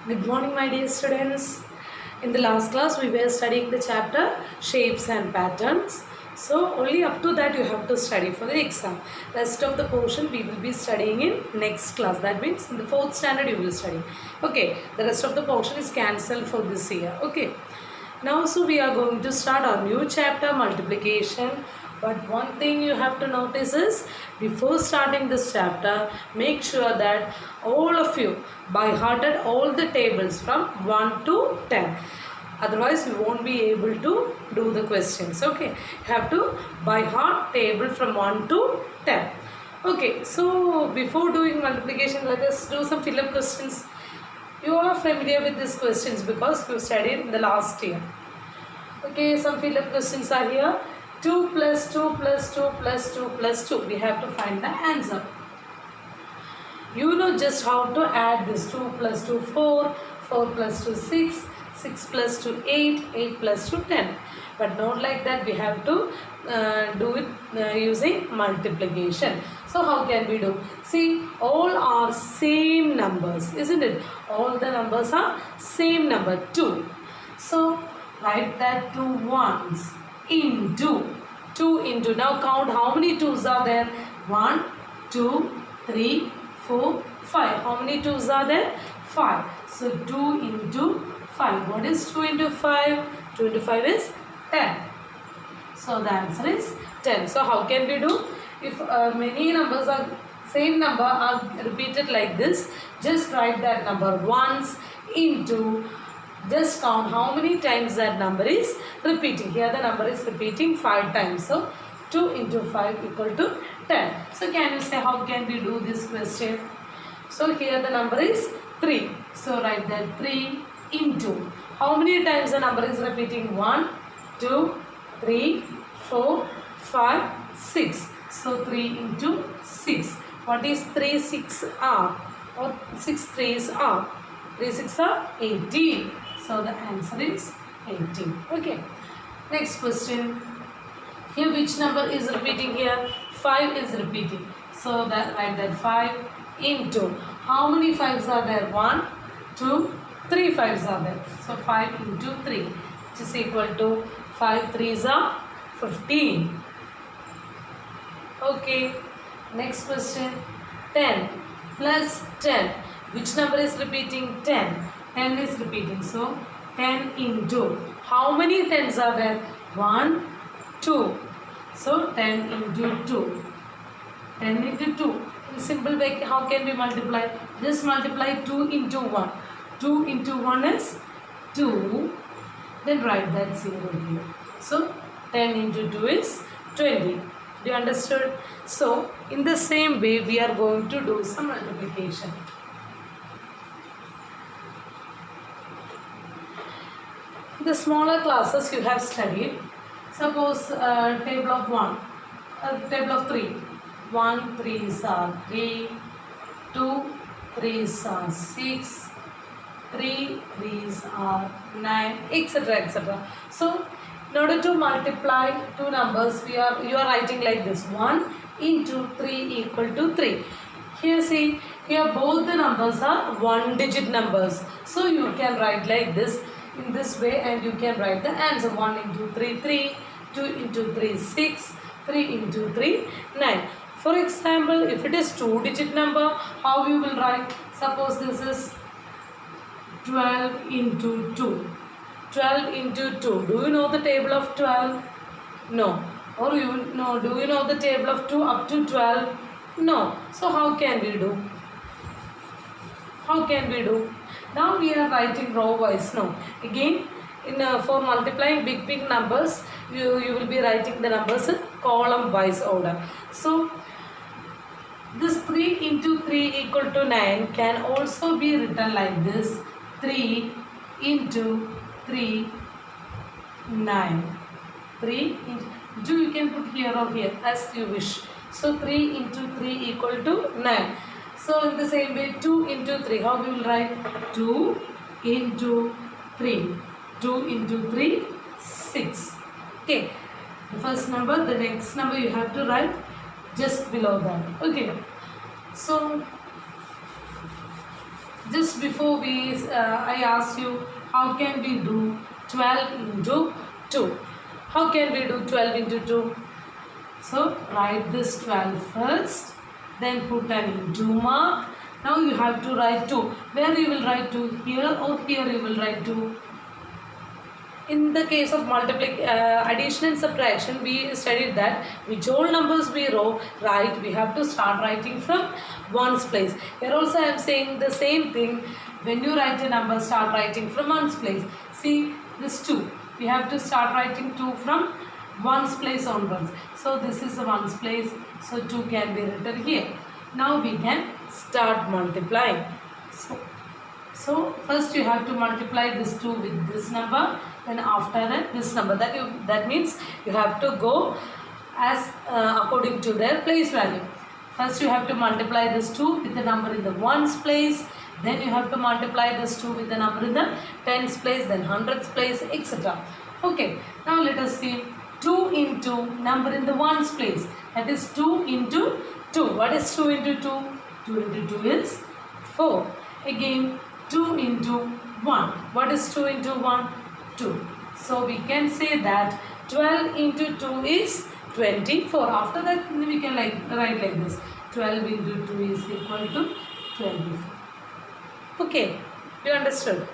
Good morning, my dear students. In the last class, we were studying the chapter Shapes and Patterns. So, only up to that you have to study for the exam. Rest of the portion we will be studying in next class. That means in the 4th standard you will study. Okay, the rest of the portion is cancelled for this year. Okay. Now, so we are going to start our new chapter, multiplication. But one thing you have to notice is, before starting this chapter, make sure that all of you by hearted all the tables from 1 to 10. Otherwise, you won't be able to do the questions. Okay, you have to by heart table from 1 to 10. Okay, so before doing multiplication, let us do some fill-up questions. You all are familiar with these questions because you studied in the last year. Okay, some fill-up questions are here. 2 plus 2 plus 2 plus 2 plus 2. We have to find the answer. You know just how to add this. 2 plus 2, 4. 4 plus 2, 6. 6 plus 2, 8. 8 plus 2, 10. But not like that. We have to do it using multiplication. So how can we do? See, all are same numbers, isn't it? All the numbers are same number, 2. So write that 2 ones into 2 into. Now count how many 2's are there. 1, 2, 3, 4, 5. How many 2's are there? 5. So 2 into 5. What is 2 into 5? 2 into 5 is 10. So the answer is 10. So how can we do? If many numbers are same number are repeated like this, just write that number once into. Just count how many times that number is repeating. Here the number is repeating 5 times. So 2 into 5 equal to 10. So can you say how can we do this question? So here the number is 3. So write that 3 into. How many times the number is repeating? 1, 2, 3, 4, 5, 6. So 3 into 6. What is 3 6 are? Or 6 3s are? 3 6 are 18. So the answer is 18. Okay. Next question. Here which number is repeating here? 5 is repeating. So that write that 5 into. How many 5's are there? 1, 2, 3 5's are there. So 5 into 3 which is equal to 5 3's are 15. Okay. Next question. 10 plus 10. Which number is repeating? 10. 10 is repeating. So 10 into. How many 10's are there? 1, 2. So 10 into 2. 10 into 2. In simple way, how can we multiply? Just multiply 2 into 1. 2 into 1 is 2. Then write that 0 here. So 10 into 2 is 20. Do you understood? So in the same way, we are going to do some multiplication. The smaller classes you have studied, suppose table of 1, table of 3. 1 3's are 3, 2 3's are 6, 3 3's are 9, etc. etc. So in order to multiply two numbers, you are writing like this: 1 into 3 equal to 3. Here see, here both the numbers are one digit numbers. So you can write like this, in this way, and you can write the answer. 1 into 3 3, 2 into 3 6, 3 into 3 9. For example, if it is 2 digit number, how you will write? Suppose this is 12 into 2. 12 into 2. Do you know the table of 12? No. Or you know, do you know the table of 2 up to 12? No. So how can we do? How can we do? Now we are writing row wise. No. Again, for multiplying big numbers, you will be writing the numbers in column wise order. So this 3 into 3 equal to 9 can also be written like this: 3 into 3, 9. 3 into, you can put here or here as you wish. So 3 into 3 equal to 9. So in the same way, 2 into 3, how we will write? 2 into 3. 2 into 3, 6. Okay. The first number, the next number you have to write just below that. Okay. So just before I asked you how can we do 12 into 2. How can we do 12 into 2? So write this 12 first, then put an into mark. Now you have to write 2. Where you will write 2? Here or here you will write 2? In the case of addition and subtraction, we studied that which whole numbers we write, we have to start writing from ones place. Here also I am saying the same thing. When you write a number, start writing from ones place. See this 2. We have to start writing 2 from ones place onwards. So this is the ones place. So 2 can be written here. Now we can start multiplying. So first you have to multiply this 2 with this number, then after that this number. That means you have to go as according to their place value. First you have to multiply this 2 with the number in the ones place, then you have to multiply this 2 with the number in the tens place, then hundreds place, etc. Okay, now let us see 2 into number in the ones place. That is 2 into 2. What is 2 into 2? 2 into 2 is 4. Again 2 into 1. What is 2 into 1? 2. So we can say that 12 into 2 is 24. After that we can write like this. 12 into 2 is equal to 24. Okay, you understood?